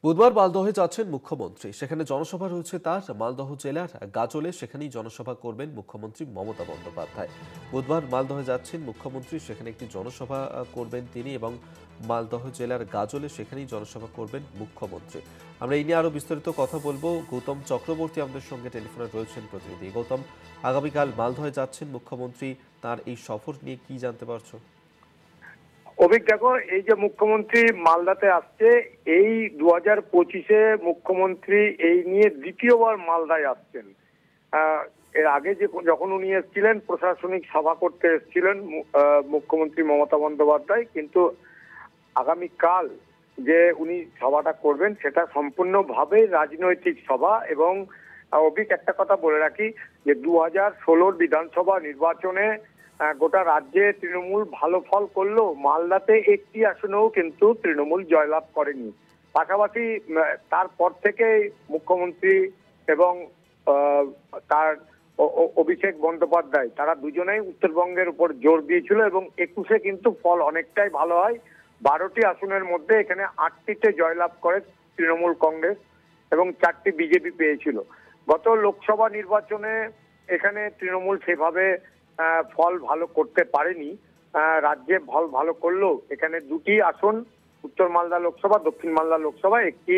বুধবার মালদহে যাচ্ছেন মুখ্যমন্ত্রী। সেখানে জনসভা রয়েছে তার। মালদহ জেলার গাজলে সেখানেই জনসভা করবেন মুখ্যমন্ত্রী মমতা বন্দ্যোপাধ্যায়। বুধবার মালদহে যাচ্ছেন মুখ্যমন্ত্রী, সেখানে একটি জনসভা করবেন তিনি, এবং মালদহ জেলার গাজলে সেখানেই জনসভা করবেন মুখ্যমন্ত্রী। আমরা এই নিয়ে আরো বিস্তারিত কথা বলবো। গৌতম চক্রবর্তী আমাদের সঙ্গে টেলিফোনে রয়েছেন প্রতিনিধি। গৌতম, আগামীকাল মালদহে যাচ্ছেন মুখ্যমন্ত্রী, তার এই সফর নিয়ে কি জানতে পারছো? দেখো, এই যে মুখ্যমন্ত্রী মালদাতে আসছে, এই 2025-এ মুখ্যমন্ত্রী এই নিয়ে দ্বিতীয়বার মালদায় আসছেন। এর আগে যখন উনি এসেছিলেন প্রশাসনিক সভা করতে এসেছিলেন মুখ্যমন্ত্রী মমতা বন্দ্যোপাধ্যায়, কিন্তু আগামীকাল যে উনি সভাটা করবেন সেটা সম্পূর্ণভাবে রাজনৈতিক সভা। এবং একটা কথা বলে রাখি যে 2016 বিধানসভা নির্বাচনে গোটা রাজ্যে তৃণমূল ভালো ফল করলো, মালদাতে একটি আসনেও কিন্তু তৃণমূল জয়লাভ করেনি। পাশাপাশি তারপর থেকে মুখ্যমন্ত্রী এবং তার অভিষেক বন্দ্যোপাধ্যায় তারা দুজনেই উত্তরবঙ্গের উপর জোর দিয়েছিল, এবং 21-এ কিন্তু ফল অনেকটাই ভালো হয়। 12টি আসনের মধ্যে এখানে 8টিতে জয়লাভ করে তৃণমূল কংগ্রেস এবং 4টি বিজেপি পেয়েছিল। গত লোকসভা নির্বাচনে এখানে তৃণমূল সেভাবে ফল ভালো করতে পারেনি। রাজ্যে ফল ভালো করলো, এখানে 2টি আসন উত্তর মালদা লোকসভা, দক্ষিণ মালদা লোকসভা, একটি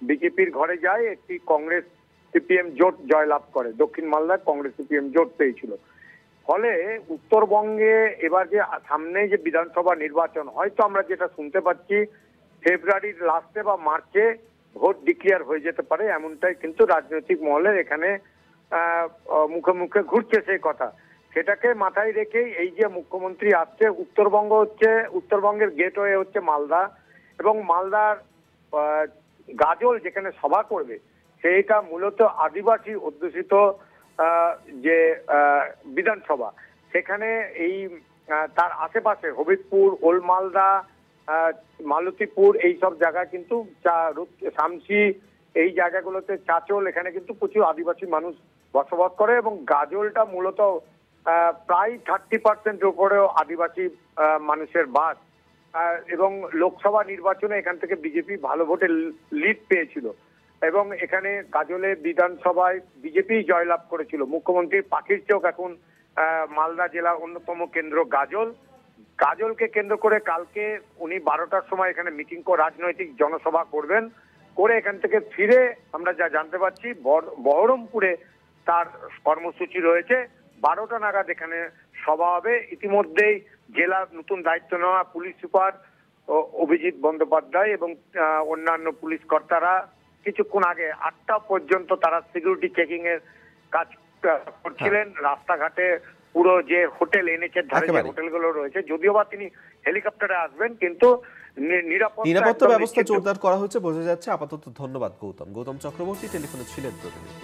বিজেপির ঘরে যায়, একটি কংগ্রেস সিপিএম জোট জয়লাভ করে। দক্ষিণ মালদায় কংগ্রেস সিপিএম জোট পেয়েছিল। ফলে উত্তরবঙ্গে এবার যে সামনে যে বিধানসভা নির্বাচন, হয়তো আমরা যেটা শুনতে পাচ্ছি ফেব্রুয়ারির লাস্টে বা মার্চে ভোট ডিক্লেয়ার হয়ে যেতে পারে, এমনটাই কিন্তু রাজনৈতিক মহলের এখানে মুখে মুখে ঘুরছে সেই কথা। সেটাকে মাথায় রেখেই এই যে মুখ্যমন্ত্রী আসছে, উত্তরবঙ্গের গেটওয়ে হচ্ছে মালদা, এবং মালদার গাজল যেখানে সভা করবে সেইটা মূলত আদিবাসী অধ্যুষিত যে বিধানসভা। সেখানে এই তার আশেপাশে হবিবপুর, ওল্ড মালদা, মালতীপুর, এই সব জায়গা কিন্তু শামসি, এই জায়গাগুলোতে চাচল, এখানে কিন্তু প্রচুর আদিবাসী মানুষ বসবাস করে, এবং গাজলটা মূলত প্রায় 30% উপরেও আদিবাসী মানুষের বাস। এবং লোকসভা নির্বাচনে এখান থেকে বিজেপি ভালো ভোটে লিড পেয়েছিল, এবং এখানে গাজলে বিধানসভায় বিজেপি জয়লাভ করেছিল। মুখ্যমন্ত্রীর পাখির চোখ এখন মালদা জেলার অন্যতম কেন্দ্র গাজলকে কেন্দ্র করে কালকে উনি 12টার সময় এখানে মিটিং করে রাজনৈতিক জনসভা করবেন। করে এখান থেকে ফিরে আমরা যা জানতে পারছি বহরমপুরে তার কর্মসূচি রয়েছে। 12টা নাগাদ এখানে সভা হবে। ইতিমধ্যেই জেলার নতুন দায়িত্ব নেওয়া পুলিশ সুপার অভিজিৎ বন্দ্যোপাধ্যায় এবং অন্যান্য পুলিশ কর্তারা কিছুক্ষণ আগে 8টা পর্যন্ত তারা সিকিউরিটি চেকিং এর কাজ করছিলেন। রাস্তাঘাটে পুরো যে হোটেল এনেছে ধারে যে হোটেলগুলো রয়েছে, যদিও বা তিনি হেলিকপ্টারে আসবেন, কিন্তু নিরাপত্তা ব্যবস্থা জোরদার করা হয়েছে বোঝা যাচ্ছে আপাতত। ধন্যবাদ গৌতম চক্রবর্তী টেলিফোনে ছিলেন প্রতিনিধি।